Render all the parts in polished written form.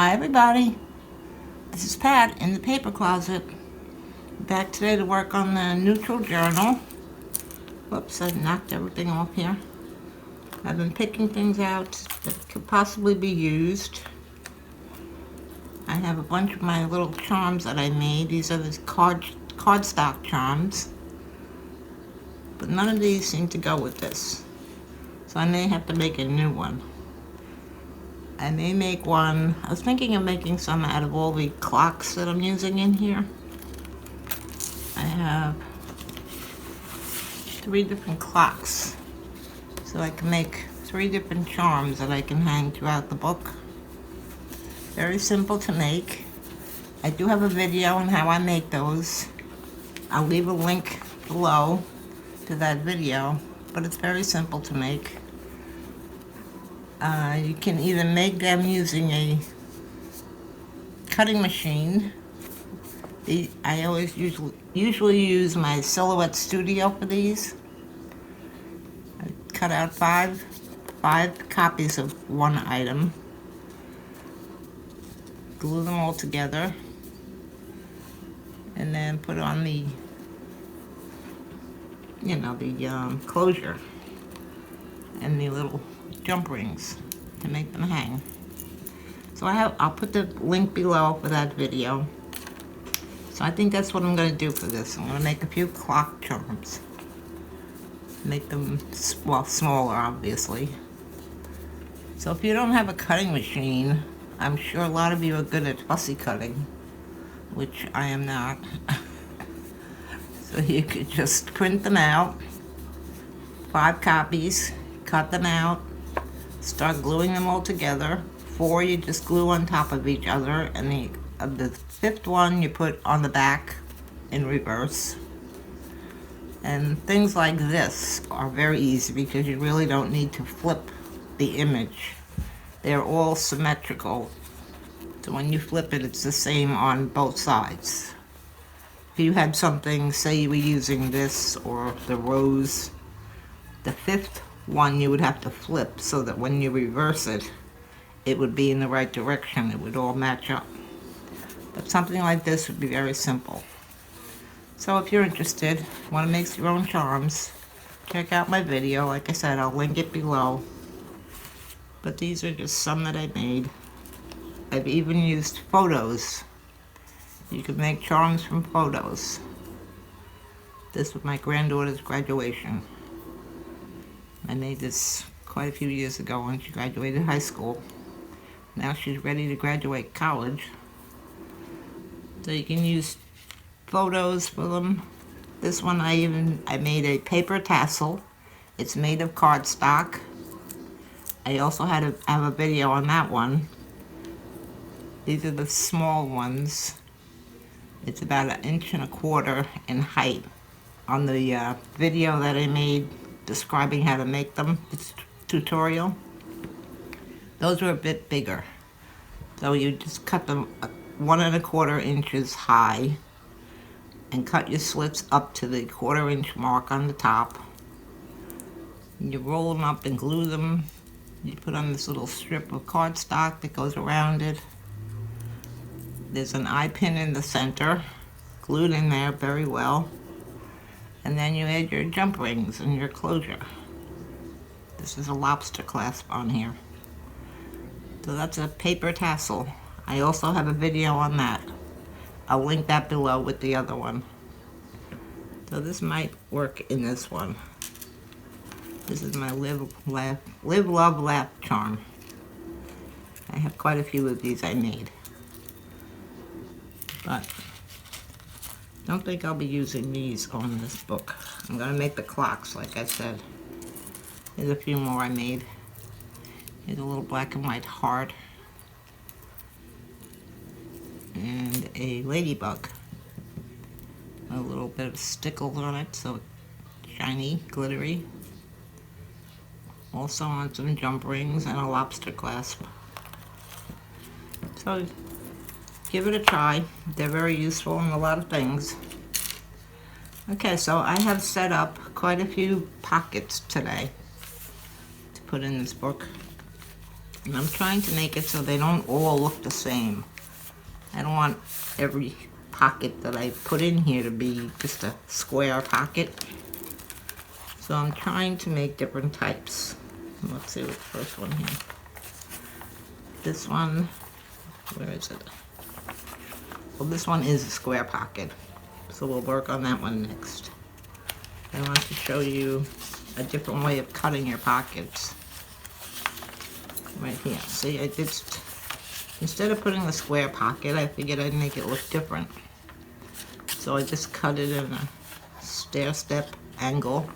Hi everybody, this is Pat in the paper closet. Back today to work on the neutral journal. Whoops, I knocked everything off here. I've been picking things out that could possibly be used. I have a bunch of my little charms that I made. These are the cardstock charms. But none of these seem to go with this. So I may have to make a new one. I may make one. I was thinking of making some out of all the clocks that I'm using in here. I have 3 different clocks. So I can make 3 different charms that I can hang throughout the book. Very simple to make. I do have a video on how I make those. I'll leave a link below to that video, but it's very simple to make. You can either make them using a cutting machine. I always usually use my Silhouette Studio for these. I cut out five copies of one item, glue them all together, and then put on the closure and the little jump rings to make them hang. So I'll put the link below for that video. So I think that's what I'm going to do for this. I'm going to make a few clock charms. Make them, well, smaller obviously. So if you don't have a cutting machine, I'm sure a lot of you are good at fussy cutting, which I am not. So you could just print them out, 5 copies, cut them out, start gluing them all together. 4 you just glue on top of each other, and the 5th one you put on the back in reverse. And things like this are very easy because you really don't need to flip the image. They're all symmetrical. So when you flip it, it's the same on both sides. If you had something, say you were using this or the rose, the 5th one you would have to flip so that when you reverse it, it would be in the right direction. It would all match up. But something like this would be very simple. So if you're interested, want to make your own charms, check out my video. Like I said, I'll link it below. But these are just some that I made. I've even used photos. You can make charms from photos. This was my granddaughter's graduation. I made this quite a few years ago when she graduated high school. Now she's ready to graduate college. So you can use photos for them. This one I made a paper tassel. It's made of cardstock. I also have a video on that one. These are the small ones. It's about 1.25 inches in height. On the video that I made describing how to make them, it's tutorial. Those were a bit bigger. So you just cut them 1.25 inches high and cut your slits up to the 1/4 inch mark on the top. You roll them up and glue them. You put on this little strip of cardstock that goes around it. There's an eye pin in the center, glued in there very well. And then you add your jump rings and your closure. This is a lobster clasp on here. So that's a paper tassel. I also have a video on that. I'll link that below with the other one. So this might work in this one. This is my Live, Love, Laugh charm. I have quite a few of these I made. But don't think I'll be using these on this book. I'm going to make the clocks, like I said. There's a few more I made. Here's a little black and white heart. And a ladybug. A little bit of stickles on it, so it's shiny, glittery. Also on some jump rings and a lobster clasp. So give it a try. They're very useful in a lot of things. Okay, so I have set up quite a few pockets today to put in this book. And I'm trying to make it so they don't all look the same. I don't want every pocket that I put in here to be just a square pocket. So I'm trying to make different types. Let's see what the first one here. This one, where is it? Well, this one is a square pocket. So we'll work on that one next. I want to show you a different way of cutting your pockets. Right here. See, I just, instead of putting a square pocket, I figured I'd make it look different. So I just cut it in a stair-step angle.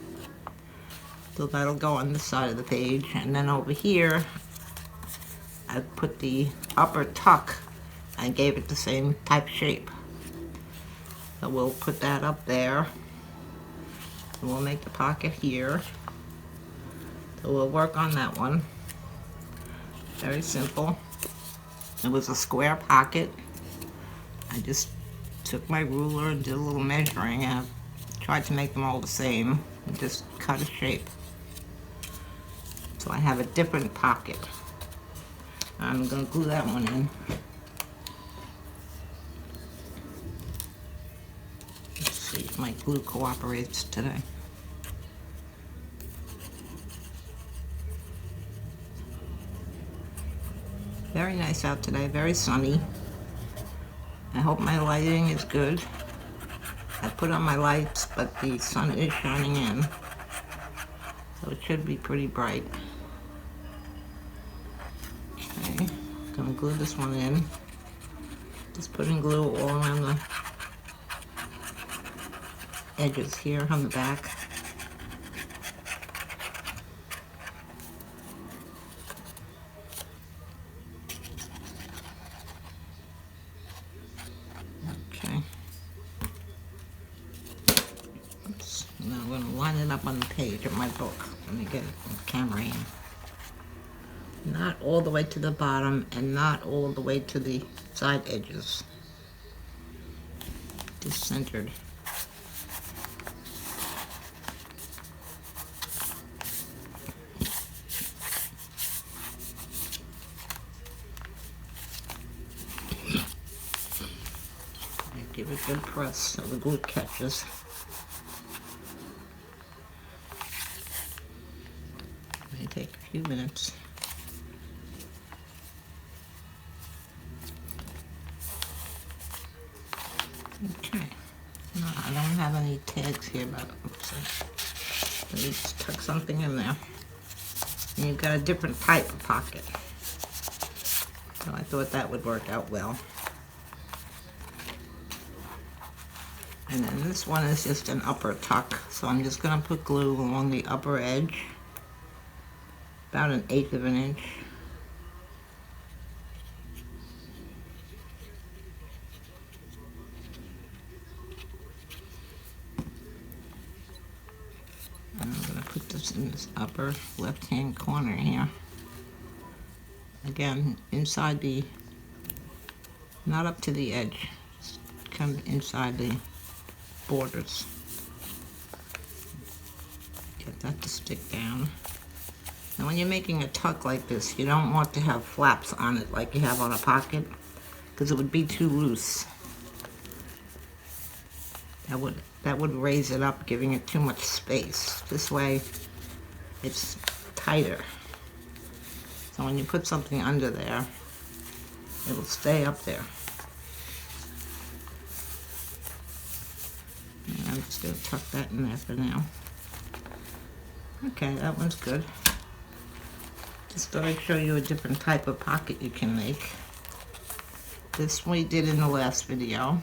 So that'll go on this side of the page. And then over here, I put the upper tuck. I gave it the same type shape. So we'll put that up there. And we'll make the pocket here. So we'll work on that one. Very simple. It was a square pocket. I just took my ruler and did a little measuring and tried to make them all the same and just cut a shape. So I have a different pocket. I'm going to glue that one in. Let's see if my glue cooperates today. Very nice out today, very sunny. I hope my lighting is good. I put on my lights, but the sun is shining in. So it should be pretty bright. Okay, gonna glue this one in. Just putting glue all around the edges here on the back. Okay. Oops. Now I'm gonna line it up on the page of my book. Let me get the camera in. Not all the way to the bottom and not all the way to the side edges. Just centered. Give it a good press so the glue catches. May take a few minutes. Okay. No, I don't have any tags here, but oops, let me just tuck something in there. And you've got a different type of pocket. So I thought that would work out well. And then this one is just an upper tuck. So I'm just going to put glue along the upper edge. About 1/8 of an inch. And I'm going to put this in this upper left-hand corner here. Again, inside the, not up to the edge, just come inside the borders. Get that to stick down. Now when you're making a tuck like this, you don't want to have flaps on it like you have on a pocket, because it would be too loose. That would raise it up, giving it too much space. This way, it's tighter. So when you put something under there, it'll stay up there. And I'm just going to tuck that in there for now. Okay, that one's good. Just thought I'd show you a different type of pocket you can make. This we did in the last video.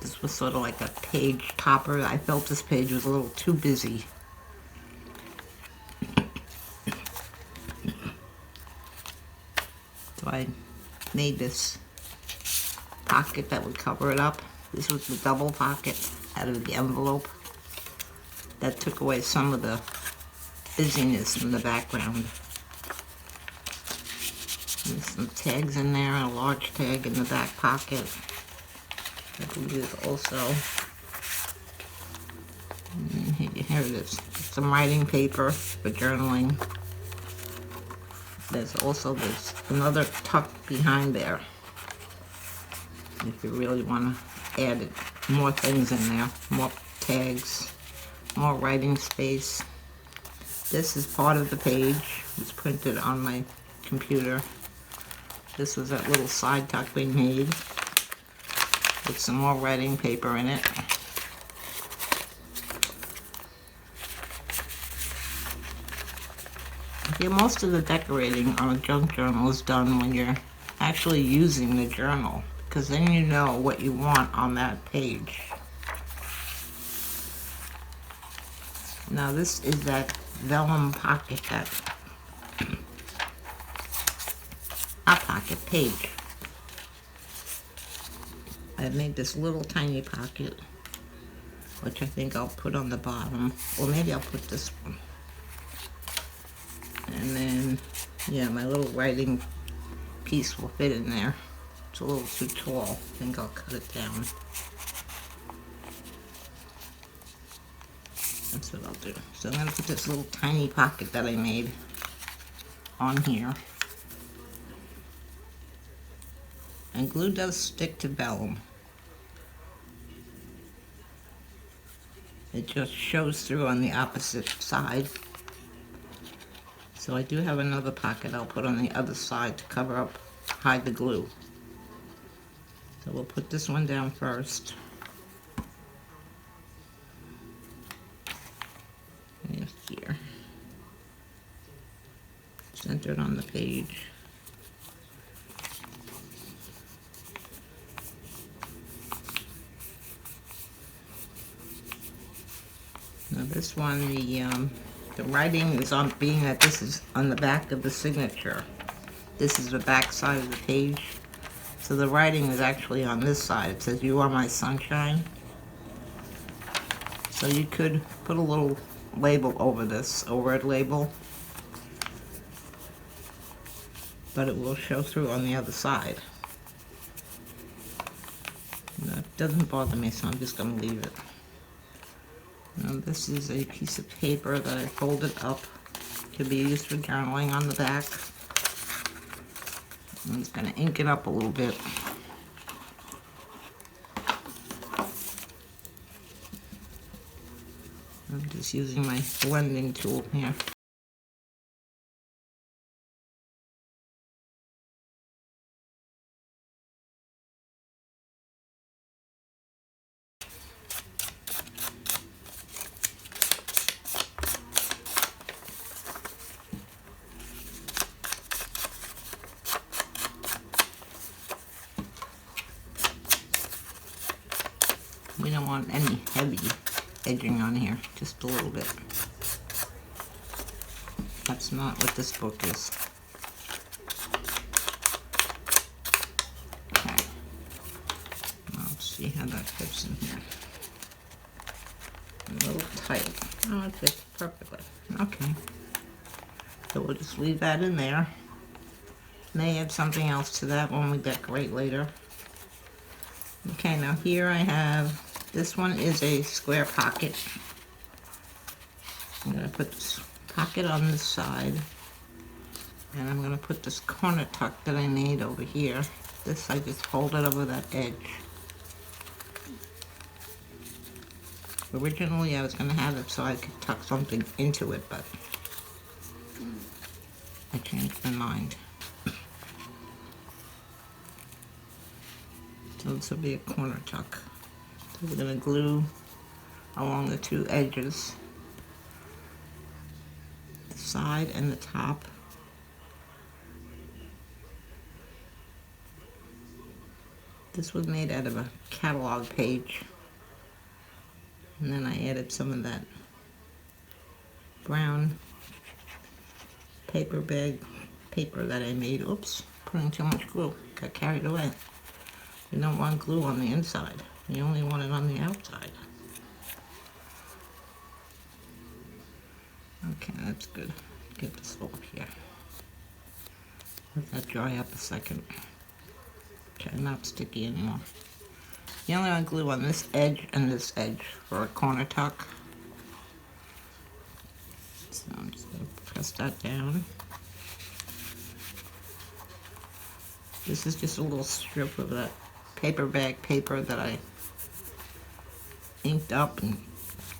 This was sort of like a page topper. I felt this page was a little too busy. So I made this pocket that would cover it up. This was the double pocket out of the envelope. That took away some of the busyness in the background. There's some tags in there, and a large tag in the back pocket that we use also. And here it is. Some writing paper for journaling. There's also another tuck behind there. If you really want to add more things in there, more tags, more writing space. This is part of the page. It's printed on my computer. This was that little side tuck we made with some more writing paper in it. Yeah, most of the decorating on a junk journal is done when you're actually using the journal, because then you know what you want on that page. Now this is that vellum pocket, that pocket page. I made this little tiny pocket, which I think I'll put on the bottom, or maybe I'll put this one. And then, yeah, my little writing piece will fit in there. It's a little too tall. I think I'll cut it down. That's what I'll do. So I'm going to put this little tiny pocket that I made on here. And glue does stick to vellum. It just shows through on the opposite side. So I do have another pocket I'll put on the other side to cover up, hide the glue. So we'll put this one down first. And here. Centered on the page. Now this one, the writing is on, being that this is on the back of the signature. This is the back side of the page. So the writing is actually on this side. It says, "You are my sunshine." So you could put a little label over this, a word label. But it will show through on the other side. That doesn't bother me, so I'm just going to leave it. Now this is a piece of paper that I folded up. Could be used for journaling on the back. I'm just going to ink it up a little bit. I'm just using my blending tool here. We don't want any heavy edging on here, just a little bit. That's not what this book is. Okay. Let's see how that fits in here. A little tight. Oh, it fits perfectly. Okay. So we'll just leave that in there. May add something else to that when we decorate later. Okay, now here I have, this one is a square pocket. I'm going to put this pocket on this side. And I'm going to put this corner tuck that I made over here. This I just folded over that edge. Originally I was going to have it so I could tuck something into it, but I changed my mind. So this will be a corner tuck. So we're going to glue along the two edges, the side and the top. This was made out of a catalog page. And then I added some of that brown paper bag paper that I made. Oops, putting too much glue. Got carried away. You don't want glue on the inside. You only want it on the outside. Okay, that's good. Get this off here. Let that dry up a second. Okay, not sticky anymore. You only want glue on this edge and this edge for a corner tuck. So I'm just going to press that down. This is just a little strip of that paper bag paper that I inked up and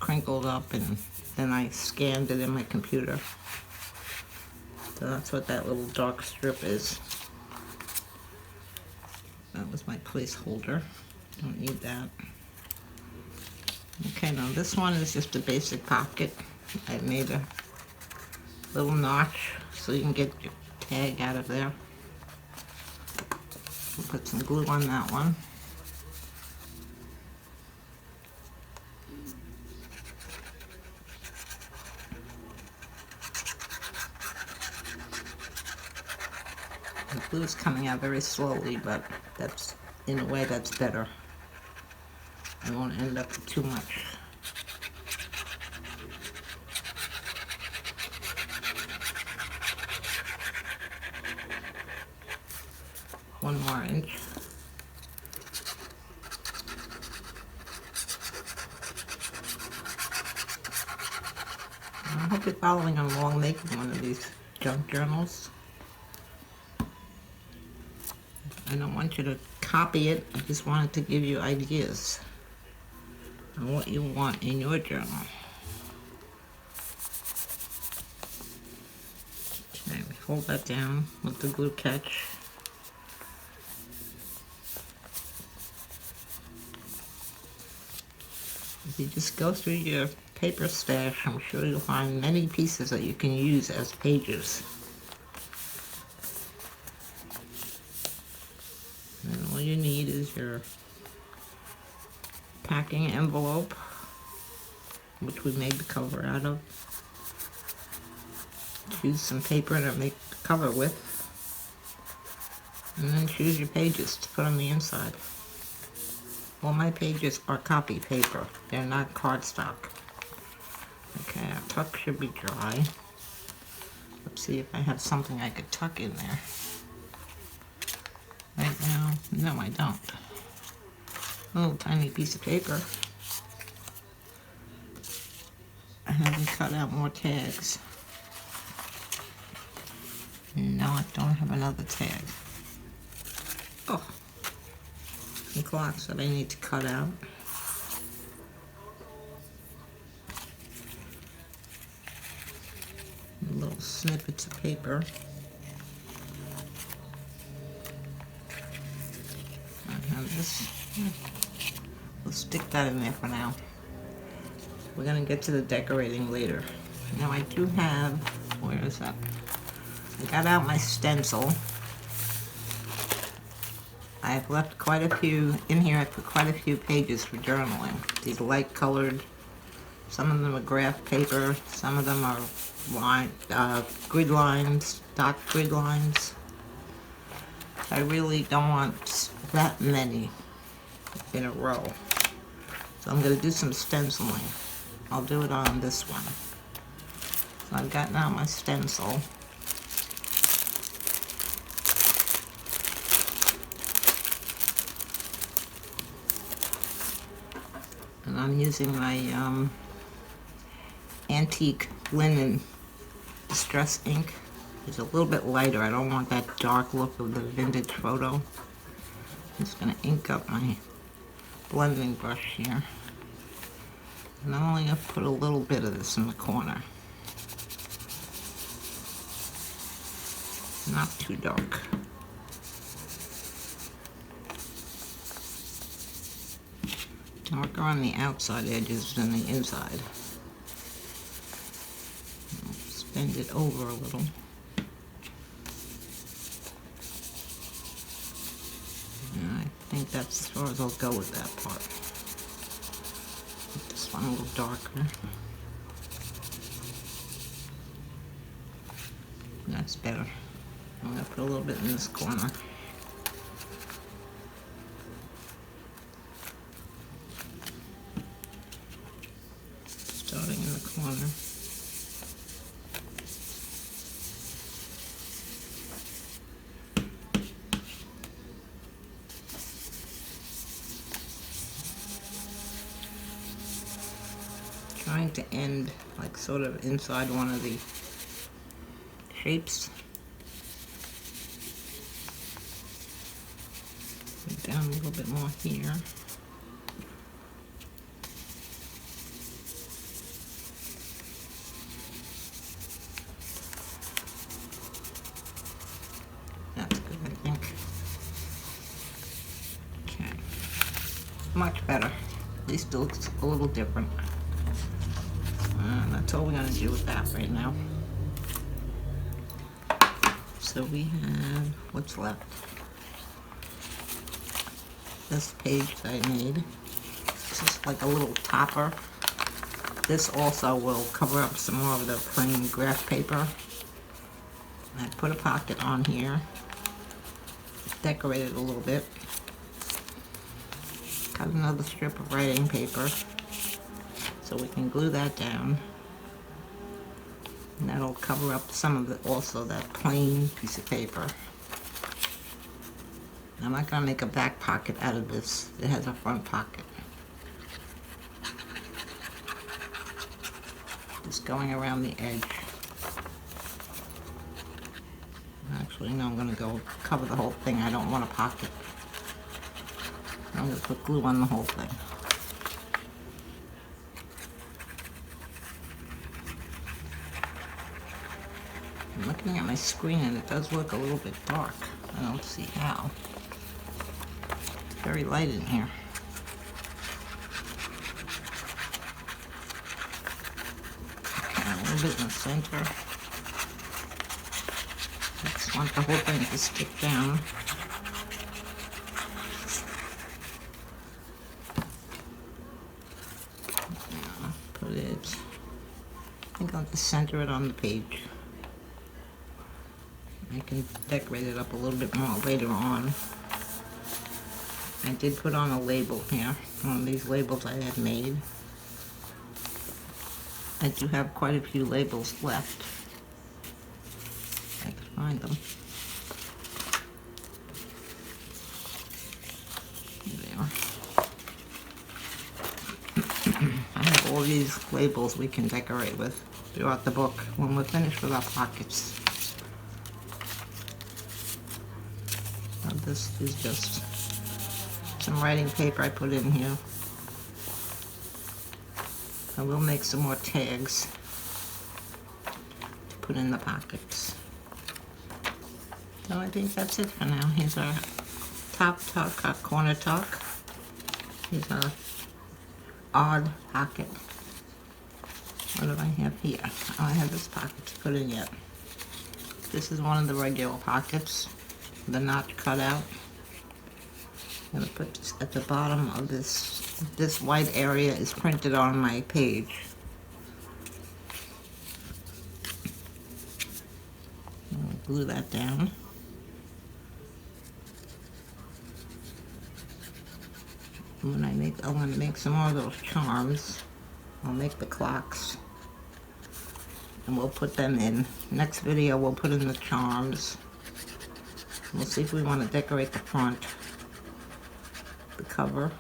crinkled up, and then I scanned it in my computer. So that's what that little dark strip is. That was my placeholder. Don't need that. Okay, now this one is just a basic pocket. I made a little notch so you can get your tag out of there. We'll put some glue on that one. The glue is coming out very slowly, but that's, in a way, that's better. I won't end up with too much. One more inch. I hope you're following along making one of these junk journals. I don't want you to copy it, I just wanted to give you ideas on what you want in your journal. Okay, hold that down with the glue catch. If you just go through your paper stash, I'm sure you'll find many pieces that you can use as pages. And all you need is your packing envelope, which we made the cover out of. Choose some paper to make the cover with, and then choose your pages to put on the inside. Well, my pages are copy paper, they're not cardstock. Okay, our tuck should be dry. Let's see if I have something I could tuck in there. Right now, no I don't. A little tiny piece of paper. I haven't cut out more tags. No, I don't have another tag. Oh, some clocks that I need to cut out. Little snippets of paper. I have this. We'll stick that in there for now. We're gonna get to the decorating later. Now I do have, where is that? I got out my stencil. I've left quite a few, in here I put quite a few pages for journaling. These light colored, some of them are graph paper, some of them are grid lines, dot grid lines. I really don't want that many in a row. So I'm going to do some stenciling. I'll do it on this one. So I've gotten out my stencil. And I'm using my antique linen distress ink. It's a little bit lighter. I don't want that dark look of the vintage photo. I'm just going to ink up my blending brush here. And I'm only going to put a little bit of this in the corner. Not too dark. Darker on the outside edges than the inside. Bend it over a little. And I think that's as far as I'll go with that part. Make this one a little darker. That's better. I'm going to put a little bit in this corner. Starting in the corner. Trying to end like sort of inside one of the shapes. down a little bit more here. That's good, I think. Okay. Much better. At least it looks a little different. That's all we're going to do with that right now. So we have what's left. This page that I made. This is like a little topper. This also will cover up some more of the plain graph paper. I put a pocket on here. Decorate it a little bit. Cut another strip of writing paper so we can glue that down. And that'll cover up some of it, also that plain piece of paper. I'm not going to make a back pocket out of this. It has a front pocket. Just going around the edge. Actually, no, I'm going to go cover the whole thing. I don't want a pocket. I'm going to put glue on the whole thing. I'm looking at my screen and it does look a little bit dark. I don't see how. It's very light in here. Okay, a little bit in the center. Just want the whole thing to stick down. Put it, I think I'll just center it on the page. I can decorate it up a little bit more later on. I did put on a label here, one of these labels I had made. I do have quite a few labels left. I can find them. There they are. I have all these labels we can decorate with throughout the book when we're finished with our pockets. Now this is just some writing paper I put in here. I will make some more tags to put in the pockets. So I think that's it for now. Here's our top tuck, our corner tuck. Here's our odd pocket. What do I have here? Oh, I have this pocket to put in yet. This is one of the regular pockets, the notch cut out. I'm going to put this at the bottom of this. This white area is printed on my page. I'll glue that down. When I want to make some more of those charms. I'll make the clocks. And we'll put them in. Next video we'll put in the charms. We'll see if we want to decorate the front. The cover,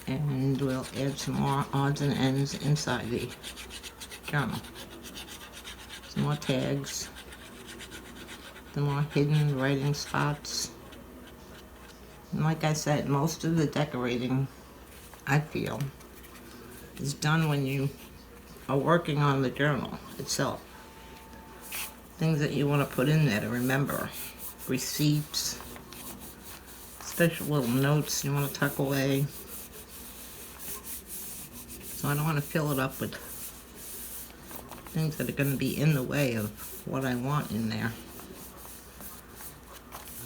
and we'll add some more odds and ends inside the journal. Some more tags, some more hidden writing spots. And like I said, most of the decorating, I feel, is done when you are working on the journal itself. Things that you want to put in there to remember, receipts, special little notes you want to tuck away. So I don't want to fill it up with things that are going to be in the way of what I want in there.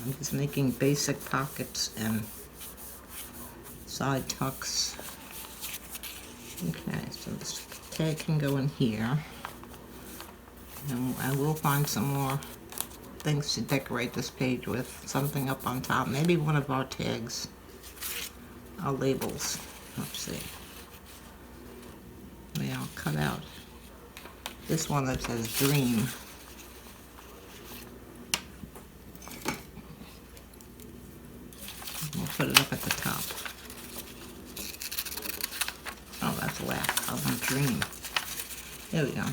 I'm just making basic pockets and side tucks. Okay, so this tag can go in here. And I will find some more things to decorate this page with. Something up on top. Maybe one of our tags. Our labels. Let's see. Maybe I'll cut out this one that says dream. We'll put it up at the top. Oh, that's laugh. I want dream. There we go.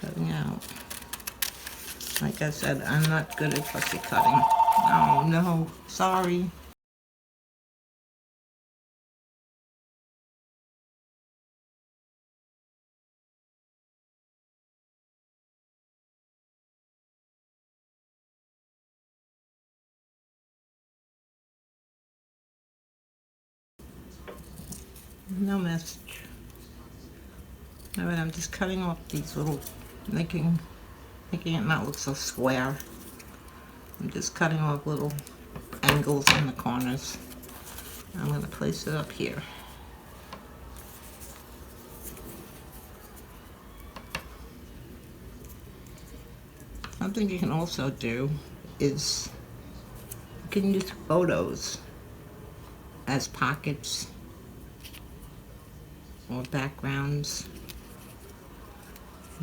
Cutting out Like I said, I'm not good at fussy cutting. Oh no, sorry. No message. Alright, I'm just cutting off these little, making it not look so square. I'm just cutting off little angles in the corners. I'm going to place it up here. Something you can also do is you can use photos as pockets or backgrounds.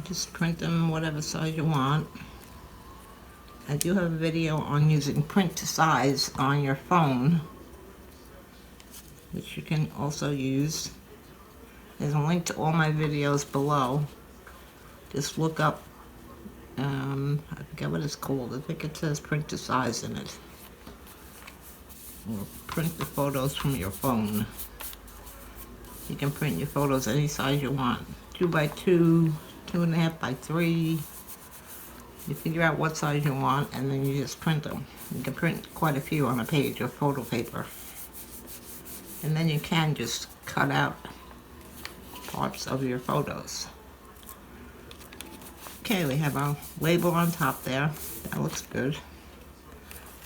Just print them whatever size you want. I do have a video on using print to size on your phone, which you can also use. There's a link to all my videos below. Just look up, I forget what it's called. I think it says print to size in it. Or print the photos from your phone. You can print your photos any size you want. 2 by 2, 2.5 by 3. You figure out what size you want and then you just print them. You can print quite a few on a page of photo paper. And then you can just cut out parts of your photos. Okay, we have our label on top there. That looks good.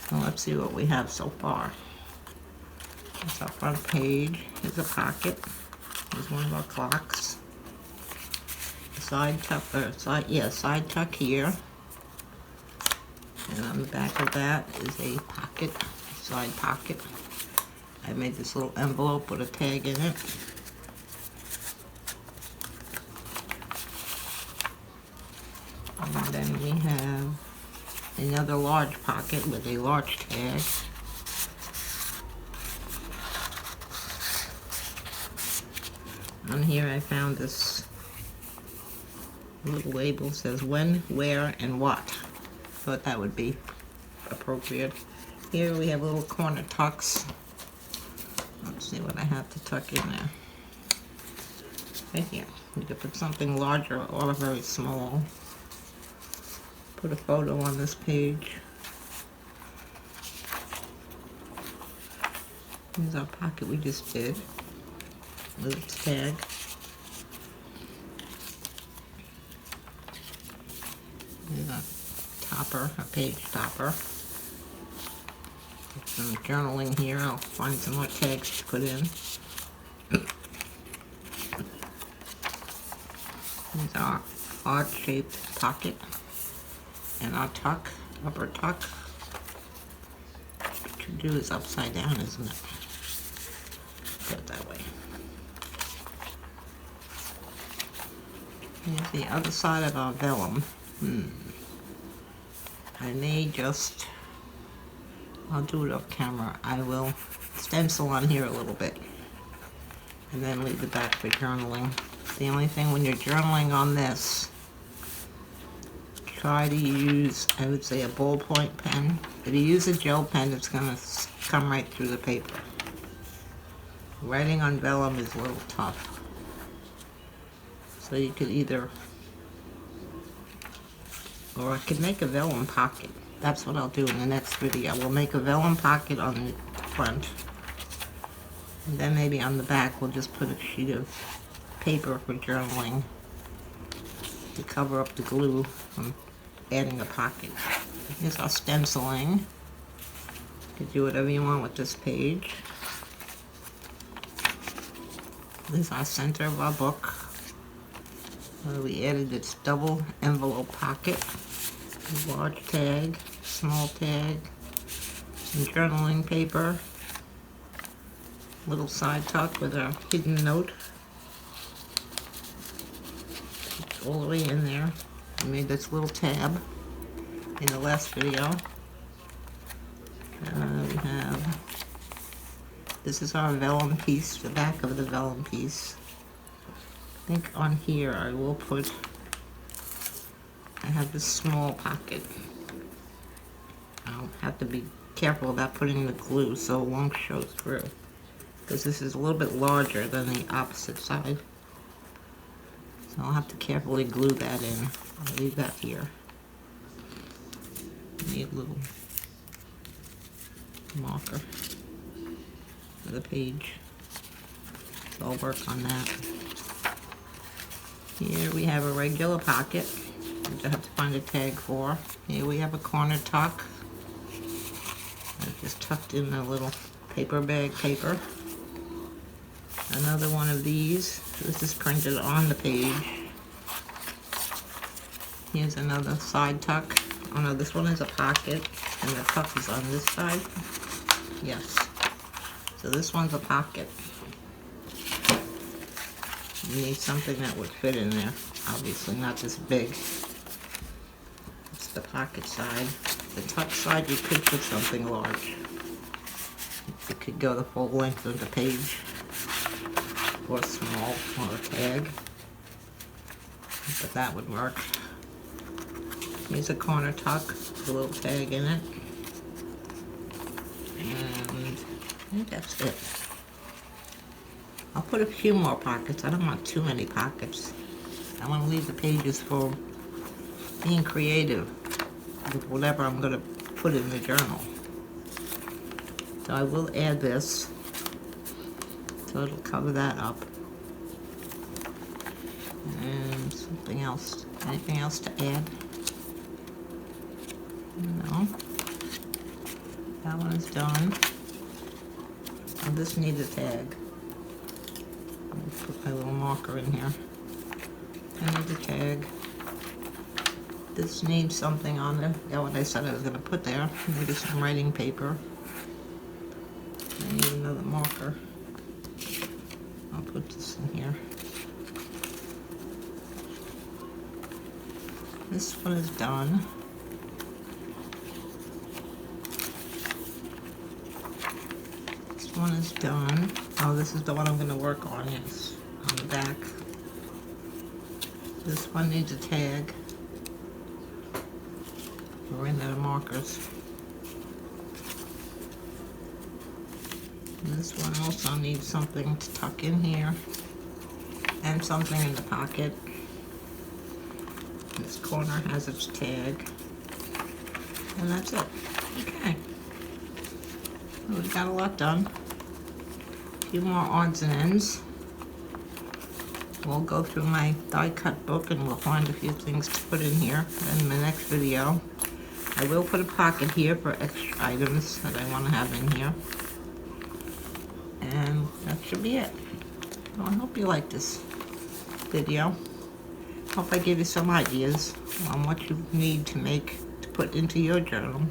So let's see what we have so far. It's our front page. Here's a pocket. Here's one of our clocks. Side tuck, side tuck here. And on the back of that is a pocket, side pocket. I made this little envelope with a tag in it. And then we have another large pocket with a large tag. On here I found this little label, says when, where, and what. Thought that would be appropriate. Here we have little corner tucks. Let's see what I have to tuck in there. Right here. You could put something larger or very small. Put a photo on this page. Here's our pocket we just did. Little tag. Here's a topper, a page topper. Some journaling here. I'll find some more tags to put in. Here's our odd-shaped pocket and our tuck, upper tuck. What you do is upside down, isn't it? Put it that way. Here's the other side of our vellum. I may just, I'll do it off camera. I will stencil on here a little bit and then leave it back for journaling. The only thing when you're journaling on this, try to use, I would say, a ballpoint pen. If you use a gel pen, it's going to come right through the paper. Writing on vellum is a little tough. So you could either, or I could make a vellum pocket. That's what I'll do in the next video. We'll make a vellum pocket on the front. And then maybe on the back we'll just put a sheet of paper for journaling to cover up the glue from adding a pocket. Here's our stenciling. You can do whatever you want with this page. This is our center of our book. We added this double envelope pocket, a large tag, small tag, some journaling paper, little side tuck with a hidden note. It's all the way in there. I made this little tab in the last video. We have, this is our vellum piece, the back of the vellum piece. I think on here I will put I have this small pocket. I'll have to be careful about putting the glue so it won't show through, because this is a little bit larger than the opposite side. So I'll have to carefully glue that in. I'll leave that here. Need a little marker for the page. So I'll work on that. Here we have a regular pocket, which I have to find a tag for. Here we have a corner tuck. I just tucked in a little paper bag paper. Another one of these. This is printed on the page. Here's another side tuck. Oh no, this one is a pocket, and the tuck is on this side. Yes. So this one's a pocket. You need something that would fit in there. Obviously not this big. It's the pocket side. The tuck side, you could put something large. It could go the full length of the page, or small, or a tag. But that would work. Here's a corner tuck with a little tag in it. And I think that's it. I'll put a few more pockets. I don't want too many pockets. I want to leave the pages for being creative with whatever I'm going to put in the journal. So I will add this, so it'll cover that up. And something else. Anything else to add? No. That one is done. And this needs a tag. I'll put my little marker in here. I need a tag. This needs something on it. Yeah, what I said I was going to put there. Maybe some writing paper. I need another marker. I'll put this in here. This one is done. This one is done. Oh, this is the one I'm going to work on, yes. On the back. This one needs a tag. We're in out of markers. And this one also needs something to tuck in here. And something in the pocket. This corner has its tag. And that's it. Okay. Well, we got a lot done. A few more odds and ends. We'll go through my die cut book and we'll find a few things to put in here in the next video. I will put a pocket here for extra items that I want to have in here. And that should be it. Well, I hope you like this video. Hope I give you some ideas on what you need to put into your journal.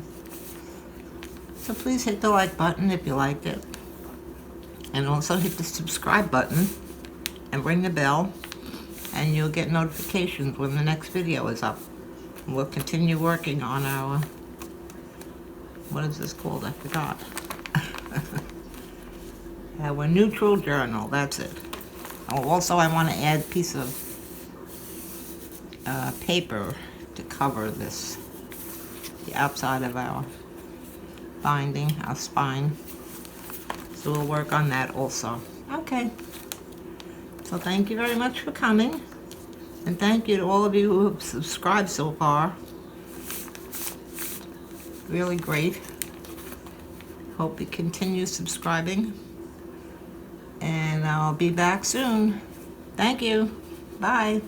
So please hit the like button if you liked it. And also hit the subscribe button and ring the bell, and you'll get notifications when the next video is up. We'll continue working on our, what is this called? I forgot. Our neutral journal, that's it. Oh, also I want to add a piece of paper to cover this, the outside of our binding, our spine. So we'll work on that also. Okay. So thank you very much for coming. And thank you to all of you who have subscribed so far. Really great. Hope you continue subscribing. And I'll be back soon. Thank you. Bye.